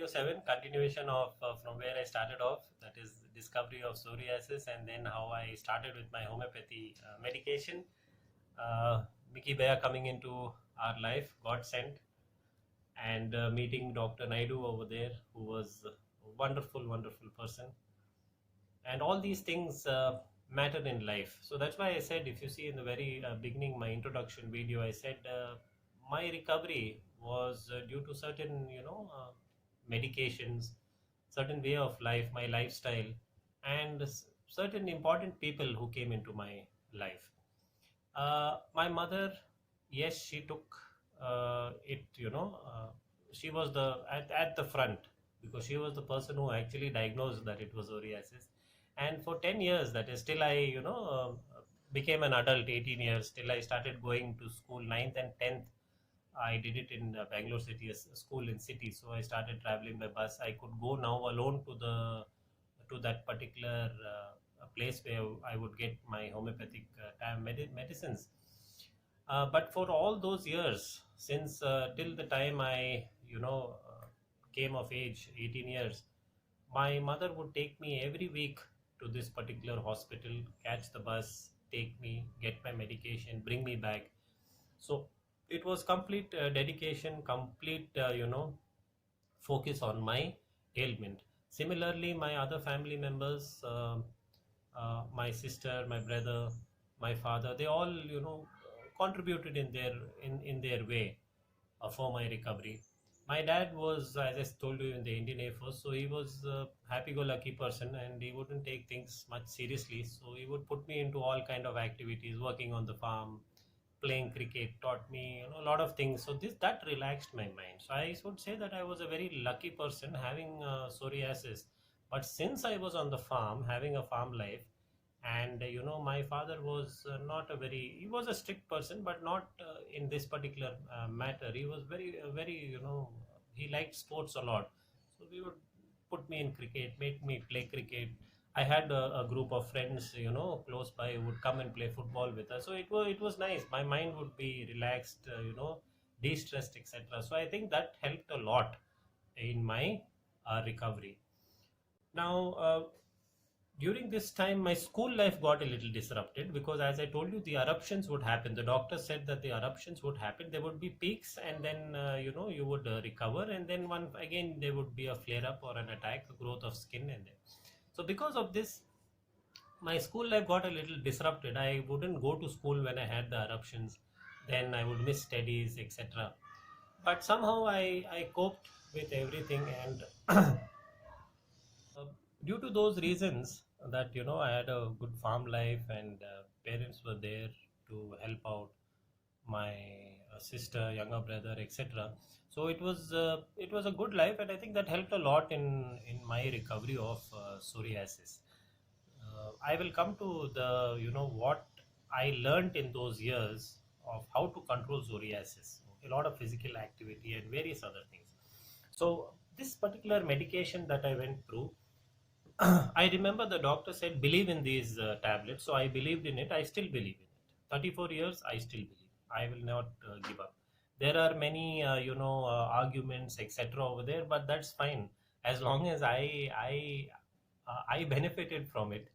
07, continuation of from where I started off, that is the discovery of psoriasis, and then how I started with my homeopathy medication. Mickey Bear coming into our life, God sent, and meeting Dr. Naidu over there, who was a wonderful, wonderful person. And all these things matter in life. So that's why I said, if you see in the very beginning, my introduction video, I said my recovery was due to certain, medications, certain way of life, my lifestyle, and certain important people who came into my life. My mother, yes, she took it, she was at the front, because she was the person who actually diagnosed that it was psoriasis. And for 10 years, that is till I, became an adult, 18 years, till I started going to school, ninth and 10th. I did it in Bangalore city, a school in city. So I started traveling by bus. I could go now alone to that particular place where I would get my homeopathic medicines. But for all those years, since till the time I, came of age, 18 years, my mother would take me every week to this particular hospital, catch the bus, take me, get my medication, bring me back. So it was complete dedication, complete, focus on my ailment. Similarly, my other family members, my sister, my brother, my father, they all, contributed in their way for my recovery. My dad was, as I told you, in the Indian Air Force, so he was a happy-go-lucky person, and he wouldn't take things much seriously. So he would put me into all kind of activities, working on the farm, playing cricket, taught me, a lot of things. So this that relaxed my mind. So I would say that I was a very lucky person having psoriasis. But since I was on the farm, having a farm life, and my father was not a very, he was a strict person, but not in this particular matter. He was very, he liked sports a lot. So we would put me in cricket, make me play cricket. I had a group of friends, close by, who would come and play football with us. So it was nice. My mind would be relaxed, de-stressed, etc. So I think that helped a lot in my recovery. Now, during this time, my school life got a little disrupted, because, as I told you, the eruptions would happen. The doctor said that the eruptions would happen. There would be peaks, and then you would recover, and then one again there would be a flare up or an attack, a growth of skin, and then. So because of this, my school life got a little disrupted. I wouldn't go to school when I had the eruptions. Then I would miss studies, etc. But somehow I coped with everything, and uh, due to those reasons, that I had a good farm life, and parents were there to help out my sister, younger brother, etc. So it was a good life, and I think that helped a lot in my recovery of psoriasis. I will come to the, what I learned in those years of how to control psoriasis, a lot of physical activity and various other things. So this particular medication that I went through, I remember the doctor said, believe in these tablets. So I believed in it. I still believe in it. 34 years, I still believe. I will not give up. There are many, arguments, etc. over there, but that's fine. As long as I benefited from it.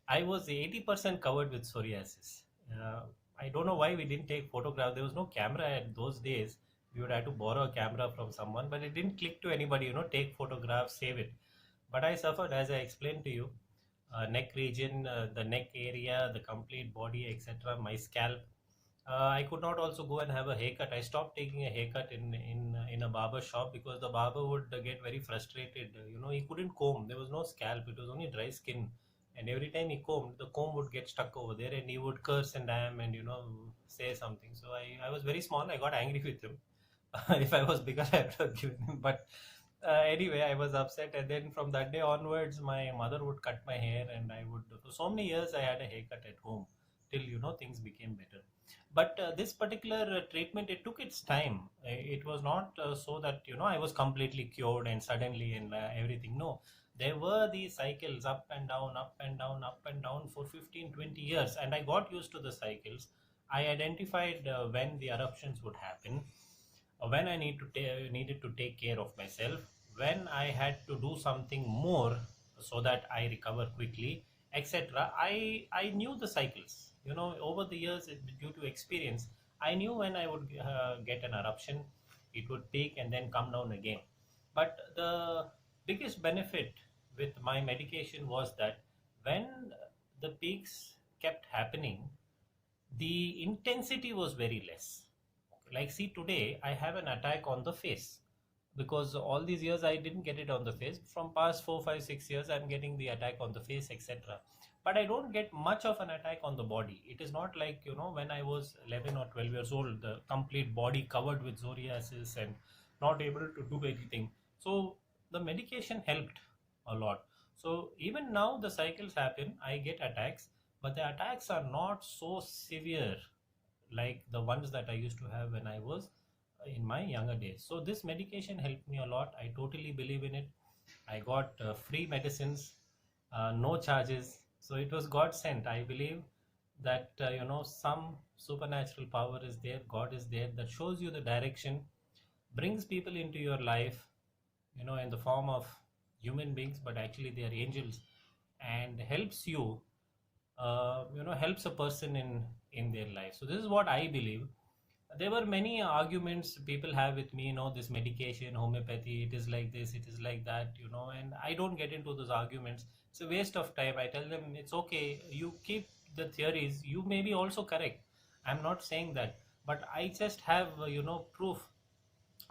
I was 80% covered with psoriasis. Uh, I don't know why we didn't take photograph. There was no camera at those days. We would have to borrow a camera from someone, but it didn't click to anybody, take photographs, save it. But I suffered, as I explained to you, neck region, the neck area, the complete body, etc., my scalp. I could not also go and have a haircut. I stopped taking a haircut in a barber shop, because the barber would get very frustrated. He couldn't comb. There was no scalp. It was only dry skin. And every time he combed, the comb would get stuck over there, and he would curse and damn and say something. So I was very small. I got angry with him. If I was bigger, I would have given him. But anyway, I was upset, and then from that day onwards, my mother would cut my hair, and I would. For so many years, I had a haircut at home till things became better. But this particular treatment, it took its time. It was not so that I was completely cured and suddenly and everything. No, there were these cycles, up and down, up and down, up and down, for 15, 20 years, and I got used to the cycles. I identified when the eruptions would happen, when I needed to take care of myself, when I had to do something more so that I recover quickly, etc., I knew the cycles. Over the years, due to experience, I knew when I would get an eruption, it would peak and then come down again. But the biggest benefit with my medication was that when the peaks kept happening, the intensity was very less. Like, see, today I have an attack on the face because all these years I didn't get it on the face. From past 4, 5, 6 years, I'm getting the attack on the face, etc. But I don't get much of an attack on the body. It is not like, when I was 11 or 12 years old, the complete body covered with psoriasis and not able to do anything. So the medication helped a lot. So even now the cycles happen, I get attacks, but the attacks are not so severe like the ones that I used to have when I was in my younger days. So this medication helped me a lot. I totally believe in it. I got free medicines, no charges. So it was God sent. I believe that some supernatural power is there, God is there, that shows you the direction, brings people into your life, in the form of human beings, but actually they are angels, and helps you, helps a person in their life. So this is what I believe. There were many arguments people have with me, this medication, homeopathy, it is like this, it is like that, and I don't get into those arguments. It's a waste of time. I tell them it's okay, you keep the theories, you may be also correct. I'm not saying that, but I just have proof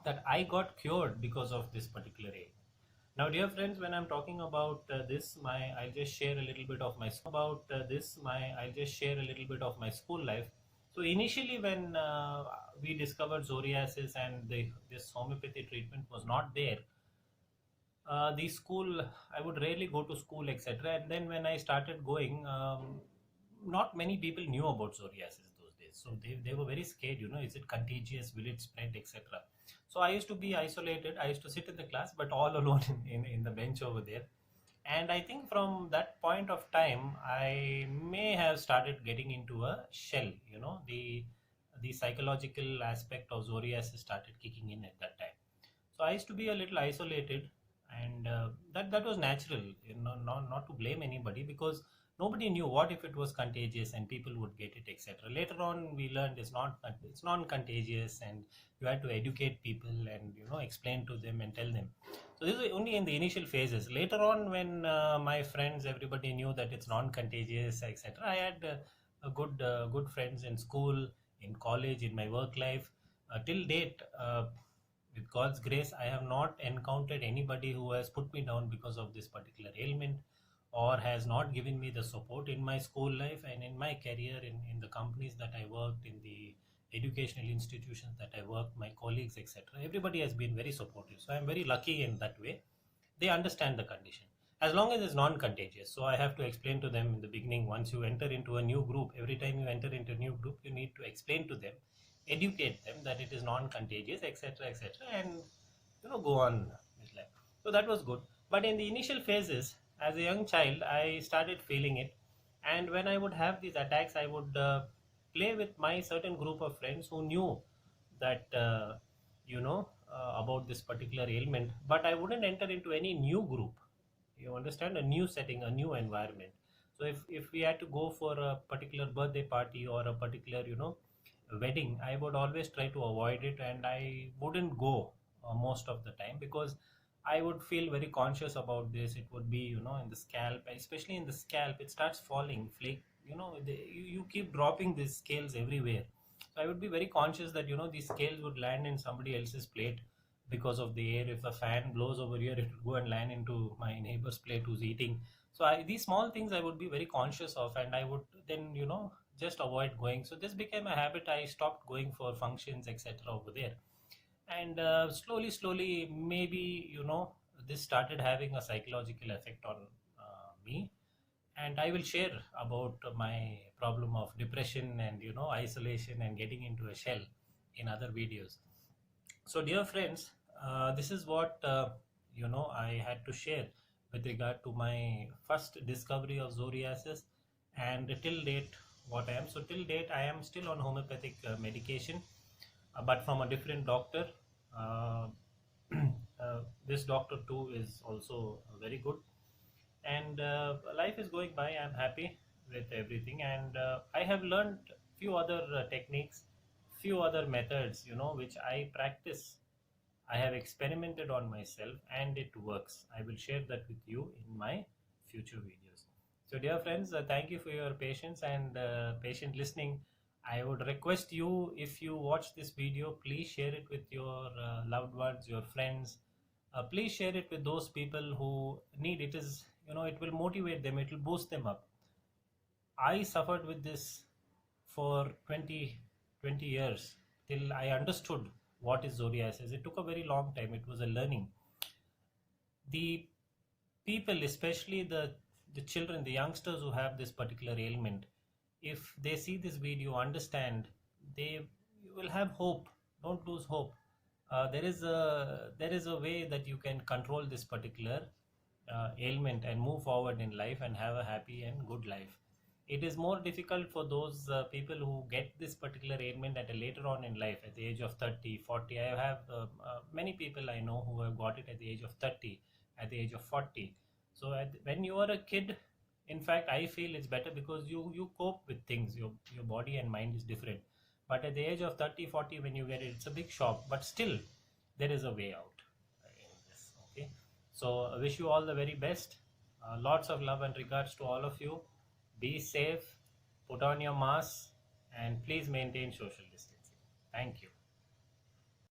that I got cured because of this particular aid. Now, dear friends, when I'm talking about I'll just share a little bit of my school life. So initially, when we discovered psoriasis and this homeopathy treatment was not there, the school, I would rarely go to school, etc. And then when I started going, not many people knew about psoriasis those days. So they were very scared, is it contagious? Will it spread, etc. So I used to be isolated. I used to sit in the class, but all alone in the bench over there. And I think from that point of time, I may have started getting into a shell, the psychological aspect of psoriasis started kicking in at that time. So I used to be a little isolated, and that was natural, not to blame anybody, because nobody knew what if it was contagious and people would get it, etc. Later on, we learned it's non-contagious, and you had to educate people and explain to them and tell them. So this is only in the initial phases. Later on, when my friends, everybody knew that it's non-contagious, etc. I had a good friends in school, in college, in my work life. Till date, with God's grace, I have not encountered anybody who has put me down because of this particular ailment, or has not given me the support in my school life and in my career, in the companies that I worked, in the educational institutions that I worked, my colleagues, etc. Everybody has been very supportive. So I'm very lucky in that way. They understand the condition. As long as it's non-contagious. So I have to explain to them in the beginning, once you enter into a new group, every time you enter into a new group, you need to explain to them, educate them that it is non-contagious, etc., etc., and go on with life. So that was good. But in the initial phases, as a young child, I started feeling it, and when I would have these attacks, I would play with my certain group of friends who knew that about this particular ailment, but I wouldn't enter into any new group. You understand, a new setting, a new environment. So if we had to go for a particular birthday party or a particular wedding, I would always try to avoid it, and I wouldn't go most of the time, because I would feel very conscious about this. It would be, in the scalp, especially in the scalp, it starts falling, flake, you keep dropping these scales everywhere. So I would be very conscious that, these scales would land in somebody else's plate because of the air. If a fan blows over here, it will go and land into my neighbor's plate who's eating. So these small things I would be very conscious of, and I would then, just avoid going. So this became a habit. I stopped going for functions, etc. over there. And slowly, maybe, this started having a psychological effect on me. And I will share about my problem of depression and, isolation and getting into a shell in other videos. So, dear friends, this is what I had to share with regard to my first discovery of psoriasis, and till date what I am. So till date I am still on homeopathic medication, but from a different doctor. This doctor too is also very good, and life is going by. I'm happy with everything, and I have learned few other techniques, few other methods, which I practice. I have experimented on myself and it works. I will share that with you in my future videos. So, dear friends, thank you for your patience and patient listening. I would request you, if you watch this video, please share it with your loved ones, your friends. Please share it with those people who need it. It will motivate them, it will boost them up. I suffered with this for 20 years till I understood what is psoriasis. It took a very long time. It was a learning. The people, especially the children, the youngsters who have this particular ailment, if they see this video, understand, they will have hope. Don't lose hope. There is a way that you can control this particular ailment and move forward in life and have a happy and good life. It is more difficult for those people who get this particular ailment at a later on in life, at the age of 30, 40. I have many people I know who have got it at the age of 30, at the age of 40. So when you are a kid, in fact, I feel it's better because you cope with things. Your body and mind is different. But at the age of 30, 40, when you get it, it's a big shock. But still, there is a way out in this. Okay. So I wish you all the very best. Lots of love and regards to all of you. Be safe, put on your mask, and please maintain social distancing. Thank you.